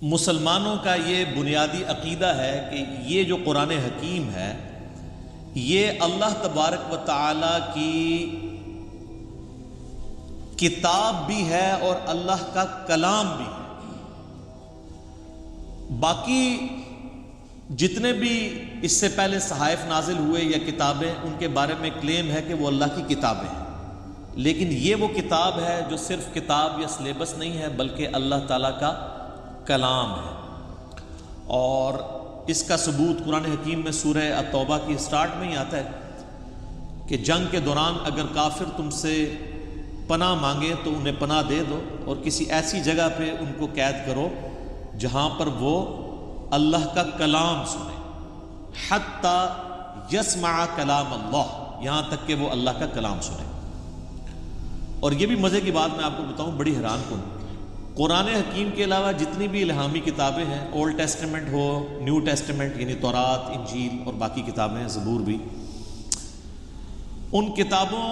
مسلمانوں کا یہ بنیادی عقیدہ ہے کہ یہ جو قرآن حکیم ہے یہ اللہ تبارک و تعالی کی کتاب بھی ہے اور اللہ کا کلام بھی ہے۔ باقی جتنے بھی اس سے پہلے صحائف نازل ہوئے یا کتابیں، ان کے بارے میں کلیم ہے کہ وہ اللہ کی کتابیں ہیں، لیکن یہ وہ کتاب ہے جو صرف کتاب یا سلیبس نہیں ہے بلکہ اللہ تعالیٰ کا کلام ہے۔ اور اس کا ثبوت قرآن حکیم میں سورہ التوبہ کی سٹارٹ میں ہی آتا ہے کہ جنگ کے دوران اگر کافر تم سے پناہ مانگے تو انہیں پناہ دے دو اور کسی ایسی جگہ پہ ان کو قید کرو جہاں پر وہ اللہ کا کلام سنے، حتی یسمع کلام اللہ، یہاں تک کہ وہ اللہ کا کلام سنے۔ اور یہ بھی مزے کی بات میں آپ کو بتاؤں، بڑی حیران کن، قرآن حکیم کے علاوہ جتنی بھی الہامی کتابیں ہیں، اولڈ ٹیسٹمنٹ ہو، نیو ٹیسٹمنٹ یعنی تورات، انجیل اور باقی کتابیں، زبور بھی، ان کتابوں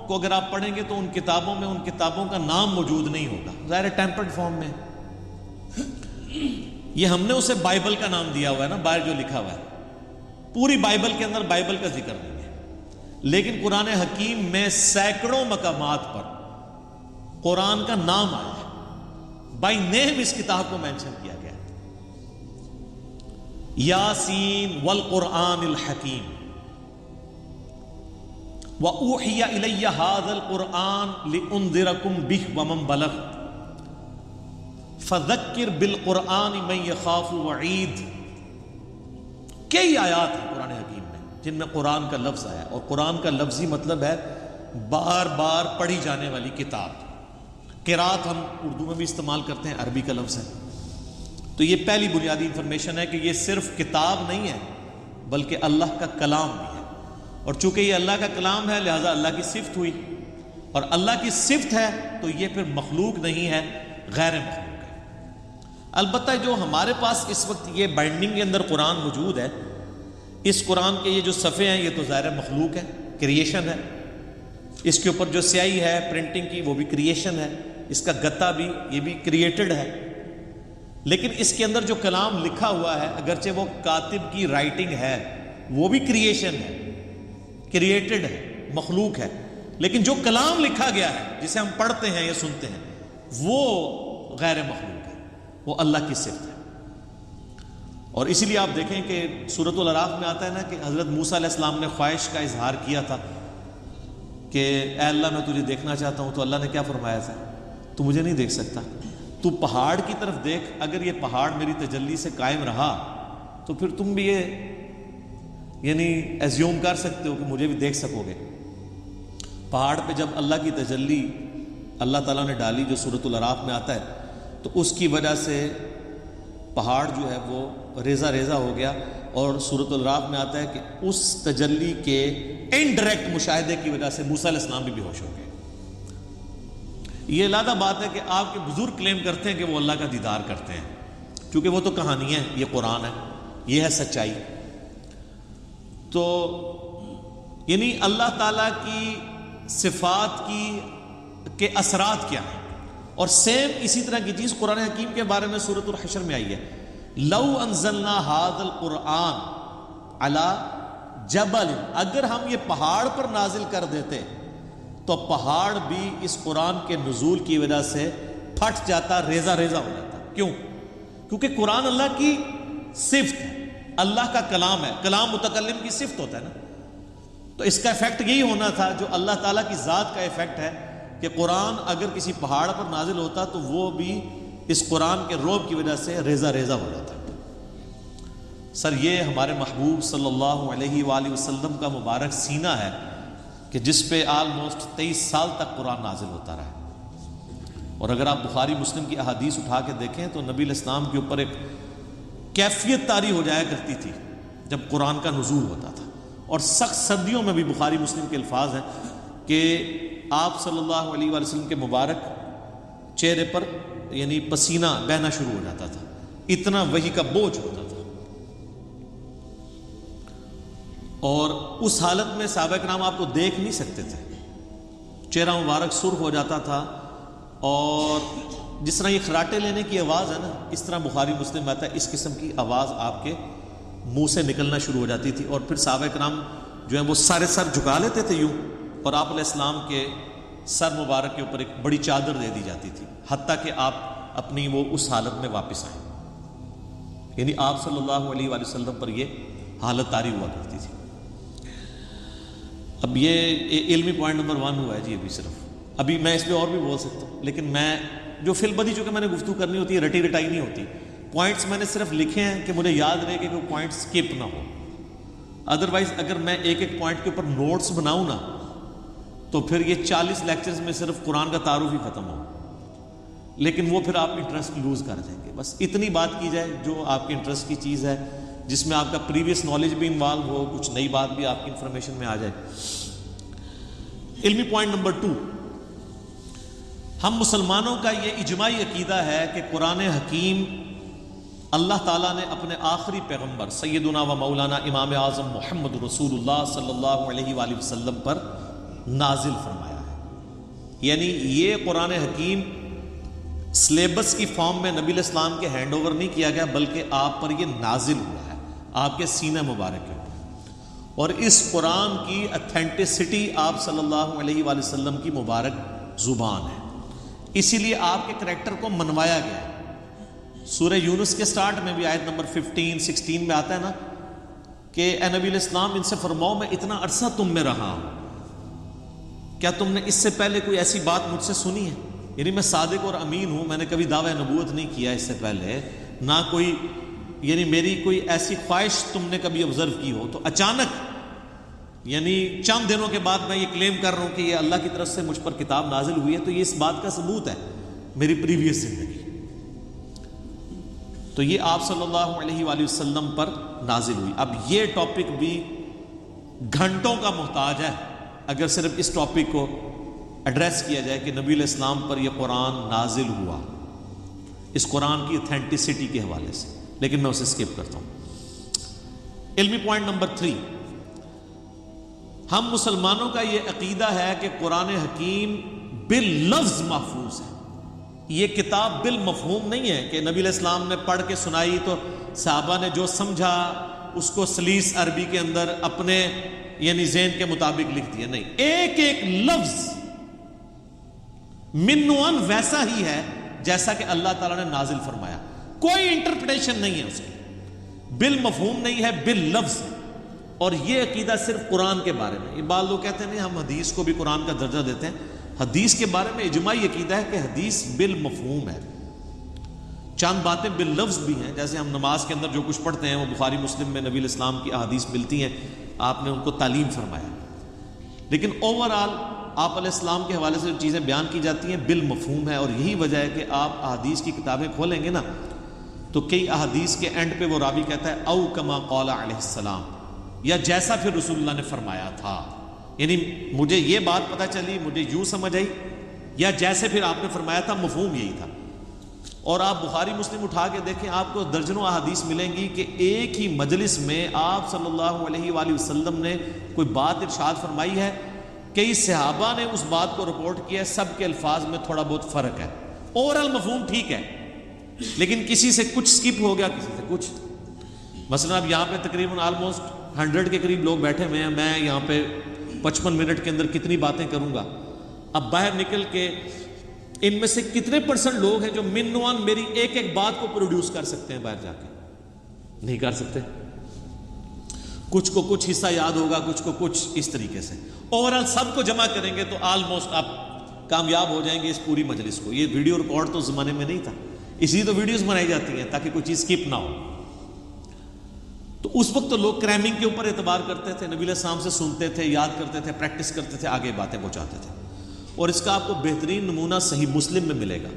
کو اگر آپ پڑھیں گے تو ان کتابوں میں ان کتابوں کا نام موجود نہیں ہوگا، ظاہر ٹیمپرڈ فارم میں۔ یہ ہم نے اسے بائبل کا نام دیا ہوا ہے نا، باہر جو لکھا ہوا ہے، پوری بائبل کے اندر بائبل کا ذکر نہیں ہے، لیکن قرآن حکیم میں سینکڑوں مقامات پر قرآن کا نام آیا ہے، بائی نیم اس کتاب کو مینشن کیا گیا ہے۔ یاسین والقرآن الحکیم وَأُوحِيَ إِلَيَّ هَذَا الْقُرْآنُ لِأُنذِرَكُمْ بِهِ وَمَنْ بَلَغَ فَذَكِّرْ بِالْقُرْآنِ مَنْ يَخَافُ وَعِيدٍ۔ کئی آیات ہیں قرآن حکیم میں جن میں قرآن کا لفظ آیا، اور قرآن کا لفظی مطلب ہے بار بار پڑھی جانے والی کتاب۔ قرات ہم اردو میں بھی استعمال کرتے ہیں، عربی کا لفظ ہے۔ تو یہ پہلی بنیادی انفارمیشن ہے کہ یہ صرف کتاب نہیں ہے بلکہ اللہ کا کلام بھی ہے، اور چونکہ یہ اللہ کا کلام ہے لہذا اللہ کی صفت ہوئی، اور اللہ کی صفت ہے تو یہ پھر مخلوق نہیں ہے، غیر مخلوق ہے۔ البتہ جو ہمارے پاس اس وقت یہ بائنڈنگ کے اندر قرآن موجود ہے، اس قرآن کے یہ جو صفحے ہیں یہ تو ظاہر مخلوق ہے، کریشن ہے، اس کے اوپر جو سیاہی ہے پرنٹنگ کی وہ بھی کریشن ہے، اس کا گتا بھی، یہ بھی کریٹڈ ہے، لیکن اس کے اندر جو کلام لکھا ہوا ہے اگرچہ وہ کاتب کی رائٹنگ ہے وہ بھی کریشن ہے، کریٹڈ ہے، مخلوق ہے، لیکن جو کلام لکھا گیا ہے جسے ہم پڑھتے ہیں یا سنتے ہیں وہ غیر مخلوق ہے، وہ اللہ کی صفت ہے۔ اور اسی لیے آپ دیکھیں کہ سورۃ الاعراف میں آتا ہے نا کہ حضرت موسیٰ علیہ السلام نے خواہش کا اظہار کیا تھا کہ اے اللہ میں تجھے دیکھنا چاہتا ہوں، تو اللہ نے کیا فرمایا تھا؟ تو مجھے نہیں دیکھ سکتا، تو پہاڑ کی طرف دیکھ، اگر یہ پہاڑ میری تجلی سے قائم رہا تو پھر تم بھی یہ یعنی ایزیوم کر سکتے ہو کہ مجھے بھی دیکھ سکو گے۔ پہاڑ پہ جب اللہ کی تجلی اللہ تعالیٰ نے ڈالی جو سورۃ الاعراف میں آتا ہے، تو اس کی وجہ سے پہاڑ جو ہے وہ ریزہ ریزہ ہو گیا، اور سورۃ الاعراف میں آتا ہے کہ اس تجلی کے انڈائریکٹ مشاہدے کی وجہ سے موسیٰ علیہ السلام بھی بے ہوش ہو گئے۔ یہ علیحدہ بات ہے کہ آپ کے بزرگ کلیم کرتے ہیں کہ وہ اللہ کا دیدار کرتے ہیں، کیونکہ وہ تو کہانی ہے، یہ قرآن ہے، یہ ہے سچائی۔ تو یعنی اللہ تعالیٰ کی صفات کے اثرات کیا ہیں، اور سیم اسی طرح کی چیز قرآن حکیم کے بارے میں سورۃ الحشر میں آئی ہے، لو انزلنا هذا القرآن على جبل، اگر ہم یہ پہاڑ پر نازل کر دیتے تو پہاڑ بھی اس قرآن کے نزول کی وجہ سے پھٹ جاتا، ریزہ ریزہ ہو جاتا۔ کیوں؟ کیونکہ قرآن اللہ کی صفت ہے، اللہ کا کلام ہے، کلام متکلم کی صفت ہوتا ہے نا، تو اس کا ایفیکٹ یہی ہونا تھا جو اللہ تعالیٰ کی ذات کا ایفیکٹ ہے کہ قرآن اگر کسی پہاڑ پر نازل ہوتا تو وہ بھی اس قرآن کے روب کی وجہ سے ریزہ ریزہ ہو جاتا۔ سر یہ ہمارے محبوب صلی اللہ علیہ وآلہ وسلم کا مبارک سینہ ہے کہ جس پہ آلموسٹ 23 سال تک قرآن نازل ہوتا رہا، اور اگر آپ بخاری مسلم کی احادیث اٹھا کے دیکھیں تو نبی علیہ السلام کے اوپر ایک کیفیت طاری ہو جایا کرتی تھی جب قرآن کا نزول ہوتا تھا، اور سخت سردیوں میں بھی بخاری مسلم کے الفاظ ہیں کہ آپ صلی اللہ علیہ وآلہ وسلم کے مبارک چہرے پر یعنی پسینہ بہنا شروع ہو جاتا تھا، اتنا وحی کا بوجھ ہوتا تھا، اور اس حالت میں صحابہ کرام آپ کو دیکھ نہیں سکتے تھے، چہرہ مبارک سرخ ہو جاتا تھا، اور جس طرح یہ خراٹے لینے کی آواز ہے نا، اس طرح بخاری مسلم میں آتا ہے اس قسم کی آواز آپ کے منہ سے نکلنا شروع ہو جاتی تھی، اور پھر صحابہ کرام جو ہیں وہ سارے سر جھکا لیتے تھے یوں، اور آپ علیہ السلام کے سر مبارک کے اوپر ایک بڑی چادر دے دی جاتی تھی، حتیٰ کہ آپ اپنی وہ اس حالت میں واپس آئیں. یعنی آپ صلی اللہ علیہ وآلہ وسلم پر یہ حالت طاری ہوا کرتی تھی. اب یہ علمی پوائنٹ نمبر 1 ہوا ہے جی. ابھی صرف ابھی میں اس پہ اور بھی بول سکتا ہوں، لیکن میں جو فی البدی چونکہ میں نے گفتگو کرنی ہوتی ہے، رٹی رٹائی نہیں ہوتی. پوائنٹس میں نے صرف لکھے ہیں کہ مجھے یاد رہے کہ کوئی پوائنٹ سکپ نہ ہو. ادروائز اگر میں ایک ایک پوائنٹ کے اوپر نوٹس بناؤں نا تو پھر یہ 40 لیکچرز میں صرف قرآن کا تعارف ہی ختم ہو، لیکن وہ پھر آپ انٹرسٹ لوز کر جائیں گے. بس اتنی بات کی جائے جو آپ کے انٹرسٹ کی چیز ہے، جس میں آپ کا پریویس نالج بھی انوالو ہو، کچھ نئی بات بھی آپ کی انفارمیشن میں آ جائے. علمی پوائنٹ نمبر 2، ہم مسلمانوں کا یہ اجماعی عقیدہ ہے کہ قرآن حکیم اللہ تعالیٰ نے اپنے آخری پیغمبر سیدنا و مولانا امام اعظم محمد رسول اللہ صلی اللہ علیہ وآلہ وسلم پر نازل فرمایا ہے. یعنی یہ قرآن حکیم سلیبس کی فارم میں نبی الاسلام کے ہینڈ اوور نہیں کیا گیا، بلکہ آپ پر یہ نازل ہوا ہے، آپ کے سینہ مبارک کے اوپر. اور اس قرآن کی اتھینٹسٹی آپ صلی اللہ علیہ وآلہ وسلم کی مبارک زبان ہے، اسی لیے آپ کے کریکٹر کو منوایا گیا ہے. سورہ یونس کے سٹارٹ میں بھی آیت نمبر 15-16 میں آتا ہے نا کہ اے نبی الاسلام ان سے فرماؤ میں اتنا عرصہ تم میں رہا ہوں، کیا تم نے اس سے پہلے کوئی ایسی بات مجھ سے سنی ہے؟ یعنی میں صادق اور امین ہوں، میں نے کبھی دعوی نبوت نہیں کیا اس سے پہلے، نہ کوئی یعنی میری کوئی ایسی خواہش تم نے کبھی آبزرو کی ہو، تو اچانک یعنی چند دنوں کے بعد میں یہ کلیم کر رہا ہوں کہ یہ اللہ کی طرف سے مجھ پر کتاب نازل ہوئی ہے، تو یہ اس بات کا ثبوت ہے میری پریویس زندگی. تو یہ آپ صلی اللہ علیہ وآلہ وسلم پر نازل ہوئی. اب یہ ٹاپک بھی گھنٹوں کا محتاج ہے اگر صرف اس ٹاپک کو ایڈریس کیا جائے کہ نبی علیہ السلام پر یہ قرآن نازل ہوا، اس قرآن کی اتھینٹسٹی کے حوالے سے، لیکن میں اسے اسکپ کرتا ہوں. علمی پوائنٹ نمبر 3، ہم مسلمانوں کا یہ عقیدہ ہے کہ قرآن حکیم باللفظ محفوظ ہے. یہ کتاب بالمفہوم نہیں ہے کہ نبی علیہ السلام نے پڑھ کے سنائی تو صحابہ نے جو سمجھا اس کو سلیس عربی کے اندر اپنے یعنی ذہن کے مطابق لکھ دیا. نہیں، ایک ایک لفظ منوان ویسا ہی ہے جیسا کہ اللہ تعالیٰ نے نازل فرمایا، کوئی انٹرپریٹیشن نہیں ہے اس کی، بالمفہوم نہیں ہے، باللفظ ہے. اور یہ عقیدہ صرف قرآن کے بارے میں. بعض لوگ کہتے ہیں نہیں ہم حدیث کو بھی قرآن کا درجہ دیتے ہیں. حدیث کے بارے میں اجماعی عقیدہ ہے کہ حدیث بالمفہوم ہے. چند باتیں باللفظ بھی ہیں، جیسے ہم نماز کے اندر جو کچھ پڑھتے ہیں وہ بخاری مسلم میں نبی علیہ السلام کی احادیث ملتی ہیں، آپ نے ان کو تعلیم فرمایا. لیکن اوورآل آپ علیہ السلام کے حوالے سے جو چیزیں بیان کی جاتی ہیں بالمفہوم ہے. اور یہی وجہ ہے کہ آپ احادیث کی کتابیں کھولیں گے نا تو کئی احادیث کے اینڈ پہ وہ راوی کہتا ہے او کما قال علیہ السلام، یا جیسا پھر رسول اللہ نے فرمایا تھا. یعنی مجھے یہ بات پتہ چلی، مجھے یوں سمجھ آئی، یا جیسے پھر آپ نے فرمایا تھا، مفہوم یہی تھا. اور آپ بخاری مسلم اٹھا کے دیکھیں، آپ کو درجنوں احادیث ملیں گی کہ ایک ہی مجلس میں آپ صلی اللہ علیہ وآلہ وسلم نے کوئی بات ارشاد فرمائی ہے، کئی صحابہ نے اس بات کو رپورٹ کیا ہے، سب کے الفاظ میں تھوڑا بہت فرق ہے. اوورال مفہوم ٹھیک ہے، لیکن کسی سے کچھ سکپ ہو گیا، کسی سے کچھ. مثلا اب یہاں پہ تقریباً آلموسٹ 100 کے قریب لوگ بیٹھے ہوئے ہیں، میں یہاں پہ 55 منٹ کے اندر کتنی باتیں کروں گا. اب باہر نکل کے ان میں سے کتنے پرسنٹ لوگ ہیں جو منوان میری ایک ایک بات کو پروڈیوس کر سکتے ہیں؟ باہر جا کے نہیں کر سکتے. کچھ کو کچھ حصہ یاد ہوگا، کچھ کو کچھ، اس طریقے سے. اوورال سب کو جمع کریں گے تو آلموسٹ آپ کامیاب ہو جائیں گے اس پوری مجلس کو. یہ ویڈیو ریکارڈ تو زمانے میں نہیں تھا، اسی تو ویڈیوز بنائی جاتی ہیں تاکہ کوئی چیز اسکپ نہ ہو. تو اس وقت تو لوگ کریمنگ کے اوپر اعتبار کرتے تھے، نبی علیہ السلام سے سنتے تھے، یاد کرتے تھے، پریکٹس کرتے تھے، آگے باتیں پہنچاتے تھے. اور اس کا آپ کو بہترین نمونہ صحیح مسلم میں ملے گا.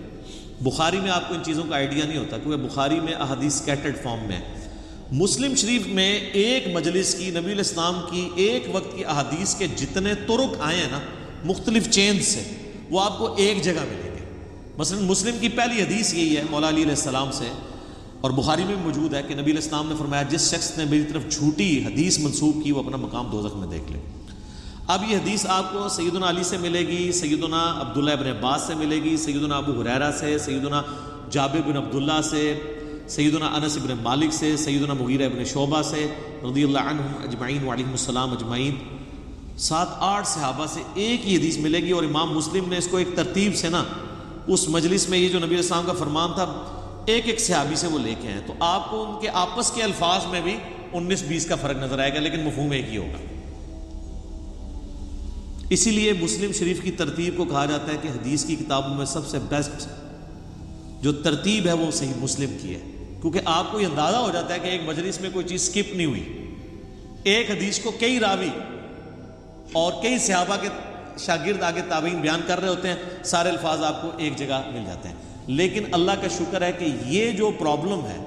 بخاری میں آپ کو ان چیزوں کا آئیڈیا نہیں ہوتا کیونکہ بخاری میں احادیث سکیٹرڈ فارم میں ہے. مسلم شریف میں ایک مجلس کی نبی علیہ السلام کی ایک وقت کی احادیث کے جتنے طرق آئے ہیں نا مختلف چینز سے، وہ آپ کو ایک جگہ ملیں گے. مثلا مسلم کی پہلی حدیث یہی ہے مولا علی علیہ السلام سے، اور بخاری میں موجود ہے کہ نبی علیہ السلام نے فرمایا جس شخص نے میری طرف جھوٹی حدیث منسوب کی وہ اپنا مقام دوزخ میں دیکھ لے. اب یہ حدیث آپ کو سیدنا علی سے ملے گی، سیدنا عبداللہ ابن عباس سے ملے گی، سیدنا ابو ہریرہ سے، سیدنا جابر بن عبداللہ سے، سیدنا انس بن مالک سے، سیدنا مغیرہ ابن شعبہ سے رضی اللہ عنہم اجمعین وعلیہم السلام اجمعین، 7-8 صحابہ سے ایک ہی حدیث ملے گی۔ اور امام مسلم نے اس کو ایک ترتیب سے نا اس مجلس میں، یہ جو نبی علیہ السلام کا فرمان تھا، ایک ایک صحابی سے وہ لے کے ہیں، تو آپ کو ان کے آپس کے الفاظ میں بھی 19-20 کا فرق نظر آئے گا، لیکن مفہوم ایک ہی ہوگا۔ اسی لیے مسلم شریف کی ترتیب کو کہا جاتا ہے کہ حدیث کی کتابوں میں سب سے بیسٹ جو ترتیب ہے وہ صحیح مسلم کی ہے، کیونکہ آپ کو یہ اندازہ ہو جاتا ہے کہ ایک مجلس میں کوئی چیز سکپ نہیں ہوئی، ایک حدیث کو کئی راوی اور کئی صحابہ کے شاگرد آگے تابعین بیان کر رہے ہوتے ہیں، سارے الفاظ آپ کو ایک جگہ مل جاتے ہیں۔ لیکن اللہ کا شکر ہے کہ یہ جو پرابلم ہے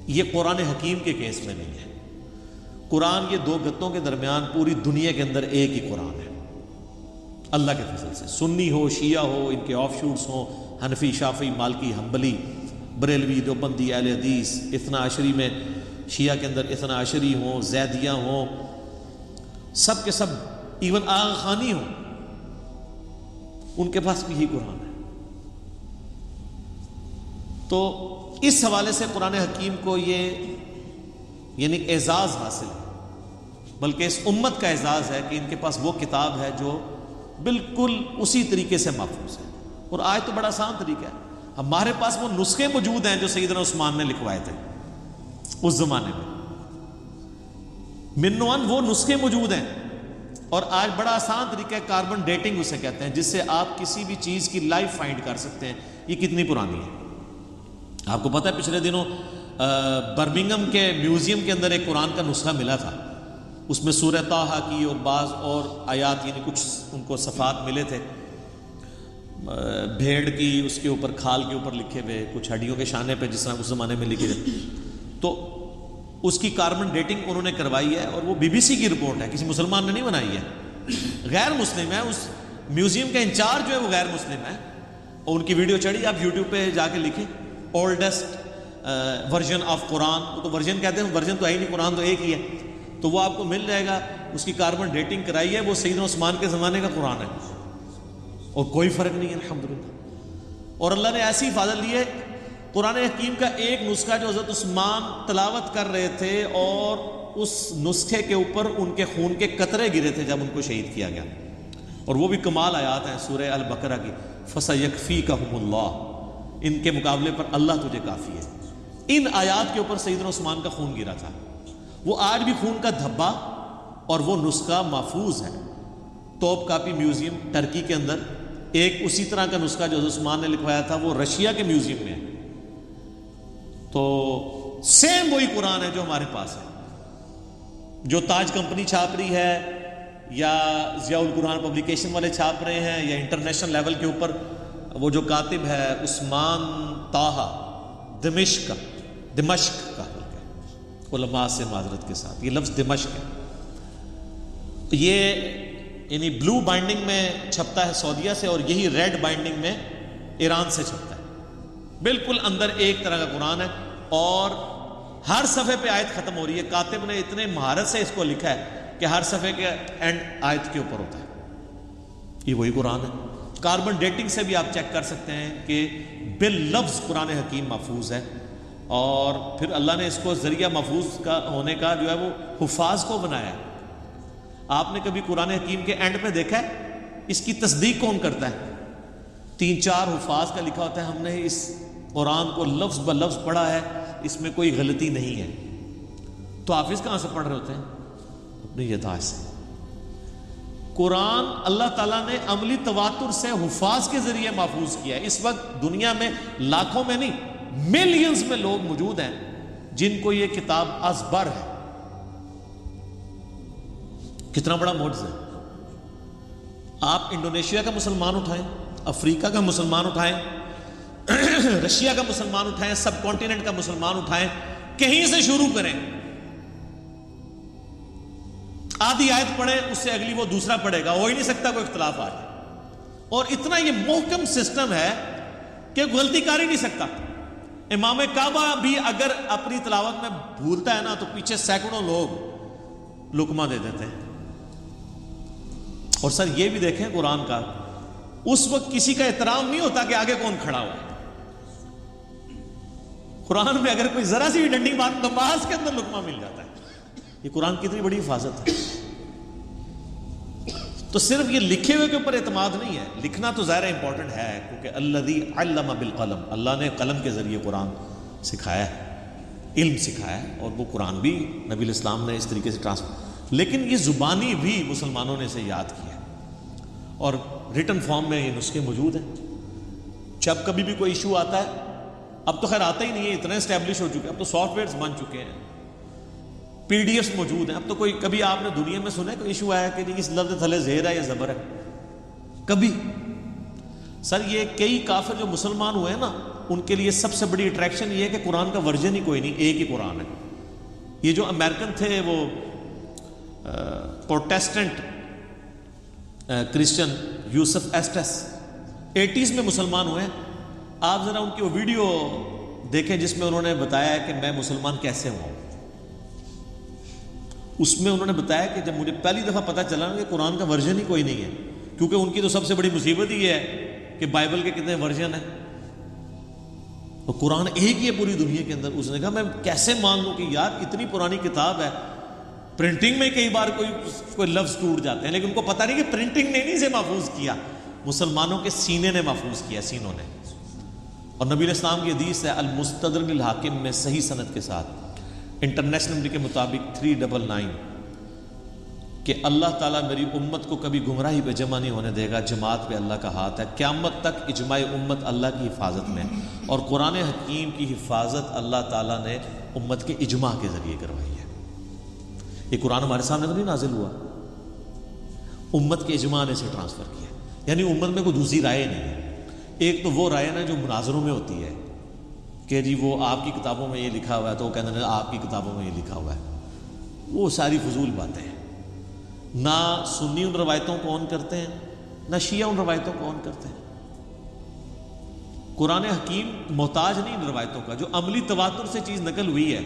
یہ قرآن حکیم کے کیس میں نہیں ہے۔ قرآن یہ 2 گتوں کے درمیان پوری دنیا کے اندر ایک ہی قرآن ہے اللہ کے فضل سے، سنی ہو، شیعہ ہو، ان کے آف شوٹس ہوں، حنفی، شافعی، مالکی، حنبلی، بریلوی، دیوبندی، اہل حدیث، اثنا عشری میں شیعہ کے اندر اثنا عشری ہوں، زیدیہ ہوں، سب کے سب، ایون آغا خانی ہوں، ان کے پاس بھی یہی قرآن ہے۔ تو اس حوالے سے قرآن حکیم کو یہ یعنی اعزاز حاصل ہے، بلکہ اس امت کا اعزاز ہے کہ ان کے پاس وہ کتاب ہے جو بالکل اسی طریقے سے محفوظ ہے۔ اور آج تو بڑا آسان طریقہ ہے، ہمارے پاس وہ نسخے موجود ہیں جو سیدنا عثمان نے لکھوائے تھے اس زمانے میں، منوان وہ نسخے موجود ہیں۔ اور آج بڑا آسان طریقہ ہے، کاربن ڈیٹنگ اسے کہتے ہیں، جس سے آپ کسی بھی چیز کی لائف فائنڈ کر سکتے ہیں یہ کتنی پرانی ہے۔ آپ کو پتہ ہے پچھلے دنوں برمنگھم کے میوزیم کے اندر ایک قرآن کا نسخہ ملا تھا، اس میں سورہ طٰہٰ کی اور بعض اور آیات یعنی کچھ ان کو صفحات ملے تھے، بھیڑ کی اس کے اوپر کھال کے اوپر لکھے ہوئے، کچھ ہڈیوں کے شانے پہ جس طرح اس زمانے میں لکھے تھے، تو اس کی کاربن ڈیٹنگ انہوں نے کروائی ہے، اور وہ BBC کی رپورٹ ہے، کسی مسلمان نے نہیں بنائی ہے، غیر مسلم ہے، اس میوزیم کا انچارج جو ہے وہ غیر مسلم ہے، اور ان کی ویڈیو چڑھی، آپ یوٹیوب پہ جا کے لکھیں اولڈسٹ ورژن آف قرآن، وہ تو ورژن کہتے ہیں، ورژن تو ہے ہی نہیں، قرآن تو ایک ہی ہے، تو وہ آپ کو مل جائے گا، اس کی کاربن ڈیٹنگ کرائی ہے، وہ سیدنا عثمان کے زمانے کا قرآن ہے، اور کوئی فرق نہیں ہے الحمدللہ۔ اور اللہ نے ایسی حفاظت لی ہے، قرآن حکیم کا ایک نسخہ جو حضرت عثمان تلاوت کر رہے تھے، اور اس نسخے کے اوپر ان کے خون کے قطرے گرے تھے جب ان کو شہید کیا گیا، اور وہ بھی کمال آیات ہیں سورہ البقرہ کی، فَسَيَكْفِيكَهُمُ اللَّهُ، ان کے مقابلے پر اللہ تجھے کافی ہے۔ ان آیات کے اوپر سیدنا عثمان کا خون گرا تھا، وہ آج بھی خون کا دھبا اور وہ نسخہ محفوظ ہے توپ کاپی میوزیم ٹرکی کے اندر۔ ایک اسی طرح کا نسخہ جو عثمان نے لکھوایا تھا وہ رشیا کے میوزیم میں ہے، تو سیم وہی قرآن ہے جو ہمارے پاس ہے، جو تاج کمپنی چھاپ رہی ہے یا ضیاء القرآن پبلیکیشن والے چھاپ رہے ہیں، یا انٹرنیشنل لیول کے اوپر وہ جو کاتب ہے عثمان طٰہٰ دمشق کا علماء سے معذرت کے ساتھ، یہ لفظ دمشق ہے، یہ یعنی بلو بائنڈنگ میں چھپتا ہے سعودیہ سے، اور یہی ریڈ بائنڈنگ میں ایران سے چھپتا ہے، بالکل اندر ایک طرح کا قرآن ہے، اور ہر صفحے پہ آیت ختم ہو رہی ہے، کاتب نے اتنے مہارت سے اس کو لکھا ہے کہ ہر صفحے کے اینڈ آیت کے اوپر ہوتا ہے، یہ وہی قرآن ہے۔ کاربن ڈیٹنگ سے بھی آپ چیک کر سکتے ہیں کہ باللفظ قرآن حکیم محفوظ ہے، اور پھر اللہ نے اس کو ذریعہ محفوظ کا ہونے کا جو ہے وہ حفاظ کو بنایا ہے۔ آپ نے کبھی قرآن حکیم کے اینڈ پہ دیکھا ہے اس کی تصدیق کون کرتا ہے؟ 3-4 حفاظ کا لکھا ہوتا ہے ہم نے اس قرآن کو لفظ بہ لفظ پڑھا ہے، اس میں کوئی غلطی نہیں ہے۔ تو حافظ کہاں سے پڑھ رہے ہوتے ہیں؟ اپنی یادداشت سے۔ قرآن اللہ تعالیٰ نے عملی تواتر سے حفاظ کے ذریعے محفوظ کیا ہے۔ اس وقت دنیا میں لاکھوں میں نہیں ملینز میں لوگ موجود ہیں جن کو یہ کتاب ازبر ہے۔ کتنا بڑا معجزہ ہے۔ آپ انڈونیشیا کا مسلمان اٹھائیں، افریقہ کا مسلمان اٹھائیں، رشیا کا مسلمان اٹھائیں، سب کانٹیننٹ کا مسلمان اٹھائیں، کہیں سے شروع کریں، آدھی آیت پڑھیں، اس سے اگلی وہ دوسرا پڑھے گا، ہو ہی نہیں سکتا کوئی اختلاف آ جائے۔ اور اتنا یہ محکم سسٹم ہے کہ غلطی کر ہی نہیں سکتا۔ امام کعبہ بھی اگر اپنی تلاوت میں بھولتا ہے نا تو پیچھے سینکڑوں لوگ لقمہ دے دیتے ہیں۔ اور سر یہ بھی دیکھیں قرآن کا اس وقت کسی کا احترام نہیں ہوتا کہ آگے کون کھڑا ہوا. قرآن میں اگر کوئی ذرا سی بھی ڈنڈی مار نماز کے اندر لقمہ مل جاتا ہے. یہ قرآن کی اتنی بڑی حفاظت ہے. تو صرف یہ لکھے ہوئے کے اوپر اعتماد نہیں ہے. لکھنا تو ظاہر امپورٹنٹ ہے کیونکہ الذی علم بالقلم، اللہ نے قلم کے ذریعے قرآن سکھایا ہے، علم سکھایا ہے، اور وہ قرآن بھی نبی الاسلام نے اس طریقے سے ٹرانسفر. لیکن یہ زبانی بھی مسلمانوں نے اسے یاد کیا ہے اور ریٹن فارم میں یہ نسخے موجود ہیں. جب کبھی بھی کوئی ایشو آتا ہے، اب تو خیر آتا ہی نہیں ہے، اتنے اسٹیبلش ہو چکے ہیں، اب تو سافٹ ویئرز بن چکے ہیں، پی ڈی ایفs موجود ہیں. اب تو کوئی کبھی آپ نے دنیا میں سنا ہے کوئی ایشو آیا کہ جی اس لفظ تھلے زیر ہے یا زبر ہے؟ کبھی؟ سر یہ کئی کافر جو مسلمان ہوئے ہیں نا، ان کے لیے سب سے بڑی اٹریکشن یہ ہے کہ قرآن کا ورژن ہی کوئی نہیں، ایک ہی قرآن ہے. یہ جو امریکن تھے وہ پروٹیسٹنٹ کرسچن یوسف ایسٹس 80s میں مسلمان ہوئے ہیں. آپ ذرا ان کی وہ ویڈیو دیکھیں جس میں انہوں نے بتایا ہے کہ میں مسلمان کیسے ہوا ہوں. اس میں انہوں نے بتایا کہ جب مجھے پہلی دفعہ پتہ چلا کہ قرآن کا ورژن ہی کوئی نہیں ہے، کیونکہ ان کی تو سب سے بڑی مصیبت ہی ہے کہ بائبل کے کتنے ورژن ہیں اور قرآن ایک ہی ہے پوری دنیا کے اندر. اس نے کہا میں کیسے مان لوں کہ یار اتنی پرانی کتاب ہے، پرنٹنگ میں کئی بار کوئی لفظ ٹوٹ جاتے ہیں، لیکن ان کو پتہ نہیں کہ پرنٹنگ نے نہیں اسے محفوظ کیا، مسلمانوں کے سینے نے محفوظ کیا، سینوں نے. اور نبی علیہ السلام کی حدیث ہے المستدرک الحاکم میں صحیح سند کے ساتھ انٹرنیشنل نمبر کے مطابق 399 کہ اللہ تعالیٰ میری امت کو کبھی گمراہی پہ جمع نہیں ہونے دے گا، جماعت پہ اللہ کا ہاتھ ہے، قیامت تک اجماع امت اللہ کی حفاظت میں. اور قرآن حکیم کی حفاظت اللہ تعالیٰ نے امت کے اجماع کے ذریعے کروائی ہے. یہ قرآن ہمارے سامنے تو نہیں نازل ہوا، امت کے اجماع نے اسے ٹرانسفر کیا. یعنی امت میں کوئی دوسری رائے نہیں ہے. ایک تو وہ رائے نا جو مناظروں میں ہوتی ہے کہ جی وہ آپ کی کتابوں میں یہ لکھا ہوا ہے تو وہ کہتے ہیں آپ کی کتابوں میں یہ لکھا ہوا ہے. وہ ساری فضول باتیں ہیں. نہ سنی ان روایتوں کو آن کرتے ہیں، نہ شیعہ ان روایتوں کو آن کرتے ہیں. قرآن حکیم محتاج نہیں ان روایتوں کا. جو عملی تواتر سے چیز نقل ہوئی ہے،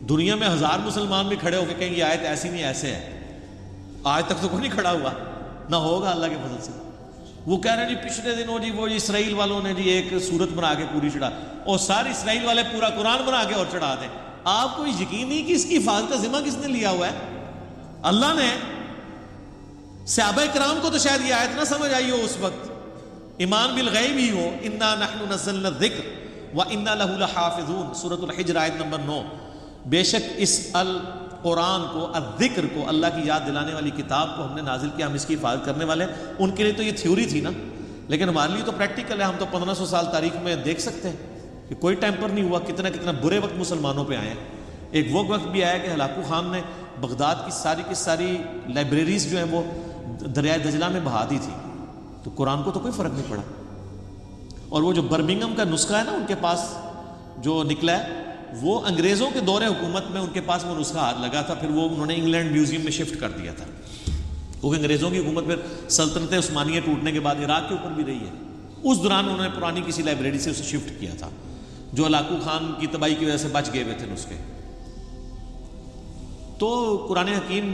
دنیا میں 1000 مسلمان بھی کھڑے ہو کے کہیں یہ آیت ایسی نہیں ایسے ہے، آج تک تو کوئی نہیں کھڑا ہوا، نہ ہوگا اللہ کے فضل سے. وہ کہہ رہے ہیں جی پچھلے دنوں جی وہ اسرائیل والوں نے جی ایک سورت بنا کے پوری چڑھا، اور سارے اسرائیل والے پورا قرآن بنا کے اور چڑھا دیں. آپ کو یقین نہیں کہ اس کی حفاظت کا ذمہ کس نے لیا ہوا ہے؟ اللہ نے. صحابہ کرام کو تو شاید یہ آیت نہ سمجھ آئی ہو اس وقت، ایمان بالغیب ہی ہو، انا نحن نزلنا الذکر وانا لہ لحافظون، سورۃ الحجر آیت نمبر 9. بے شک اس القرآن کو، الذکر کو، اللہ کی یاد دلانے والی کتاب کو ہم نے نازل کیا، ہم اس کی حفاظت کرنے والے. ان کے لیے تو یہ تھیوری تھی نا، لیکن ہمارے لیے تو پریکٹیکل ہے. ہم تو 1500 سال تاریخ میں دیکھ سکتے ہیں کہ کوئی ٹیمپر نہیں ہوا. کتنا کتنا برے وقت مسلمانوں پہ آئے ہیں. ایک وہ وقت بھی آیا کہ ہلاکو خان نے بغداد کی ساری لائبریریز جو ہیں وہ دریائے دجلہ میں بہا دی تھی، تو قرآن کو تو کوئی فرق نہیں پڑا. اور وہ جو برمنگم کا نسخہ ہے نا ان کے پاس جو نکلا ہے، وہ انگریزوں کے دور حکومت میں ان کے پاس وہ نسخہ لگا تھا، پھر وہ انہوں نے انگلینڈ میوزیم میں شفٹ کر دیا تھا، کیونکہ انگریزوں کی حکومت پھر سلطنت عثمانیہ ٹوٹنے کے بعد عراق کے اوپر بھی رہی ہے. اس دوران انہوں نے پرانی کسی لائبریری سے اسے شفٹ کیا تھا، جو ہلاکو خان کی تباہی کی وجہ سے بچ گئے ہوئے تھے نسخے. تو قرآن حکیم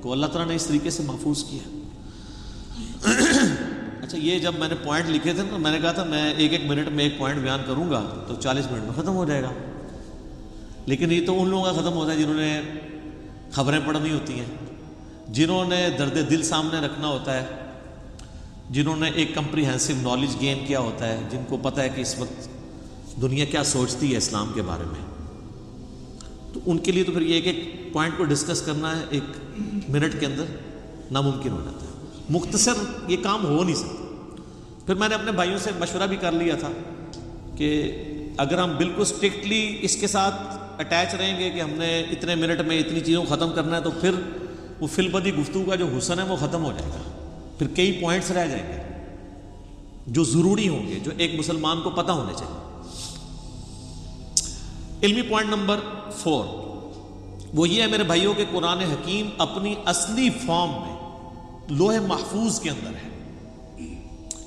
کو اللہ تعالیٰ نے اس طریقے سے محفوظ کیا. اچھا یہ جب میں نے پوائنٹ لکھے تھے نا، میں نے کہا تھا میں ایک منٹ میں ایک پوائنٹ بیان کروں گا تو 40 منٹ میں ختم ہو جائے گا. لیکن یہ تو ان لوگوں کا ختم ہوتا ہے جنہوں نے خبریں پڑھنی ہوتی ہیں، جنہوں نے درد دل سامنے رکھنا ہوتا ہے، جنہوں نے ایک کمپریہنسو نالج گین کیا ہوتا ہے، جن کو پتہ ہے کہ اس وقت دنیا کیا سوچتی ہے اسلام کے بارے میں. تو ان کے لیے تو پھر یہ ایک پوائنٹ کو ڈسکس کرنا ہے 1 منٹ کے اندر ناممکن ہو جاتا ہے. مختصر یہ کام ہو نہیں سکتا. پھر میں نے اپنے بھائیوں سے مشورہ بھی کر لیا تھا کہ اگر ہم بالکل اسٹرکٹلی اس کے ساتھ اٹیچ رہیں گے کہ ہم نے اتنے منٹ میں اتنی چیزوں کو ختم کرنا ہے، تو پھر وہ فی البدی گفتگو کا جو حسن ہے وہ ختم ہو جائے گا. پھر کئی پوائنٹس رہ جائیں گے جو ضروری ہوں گے، جو ایک مسلمان کو پتہ ہونے چاہیے. علمی پوائنٹ نمبر 4 وہ یہ ہے میرے بھائیوں کہ قرآن حکیم اپنی اصلی فارم میں لوح محفوظ کے اندر ہے.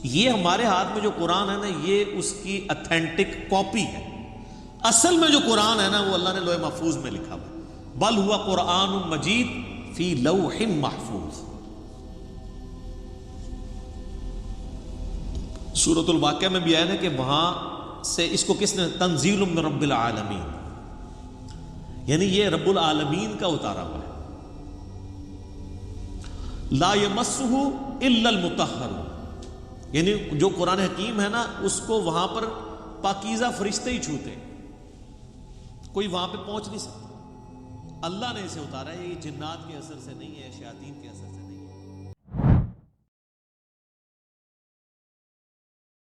یہ ہمارے ہاتھ میں جو قرآن ہے نا، یہ اس کی اتھینٹک کاپی ہے. اصل میں جو قرآن ہے نا وہ اللہ نے لوح محفوظ میں لکھا ہوا، بل ہوا قرآن مجید فی لوح محفوظ. سورۃ الواقعہ میں بھی آیا نا کہ وہاں سے اس کو کس نے تنزیل من رب العالمین، یعنی یہ رب العالمین کا اتارا ہوا ہے. لا یمسہ الا المطہرون، یعنی جو قرآن حکیم ہے نا اس کو وہاں پر پاکیزہ فرشتے ہی چھوتے، کوئی وہاں پہ پہنچ نہیں سکتا. اللہ نے اسے اتارا ہے، یہ جنات کے اثر سے نہیں ہے، شیاطین کے اثر سے نہیں.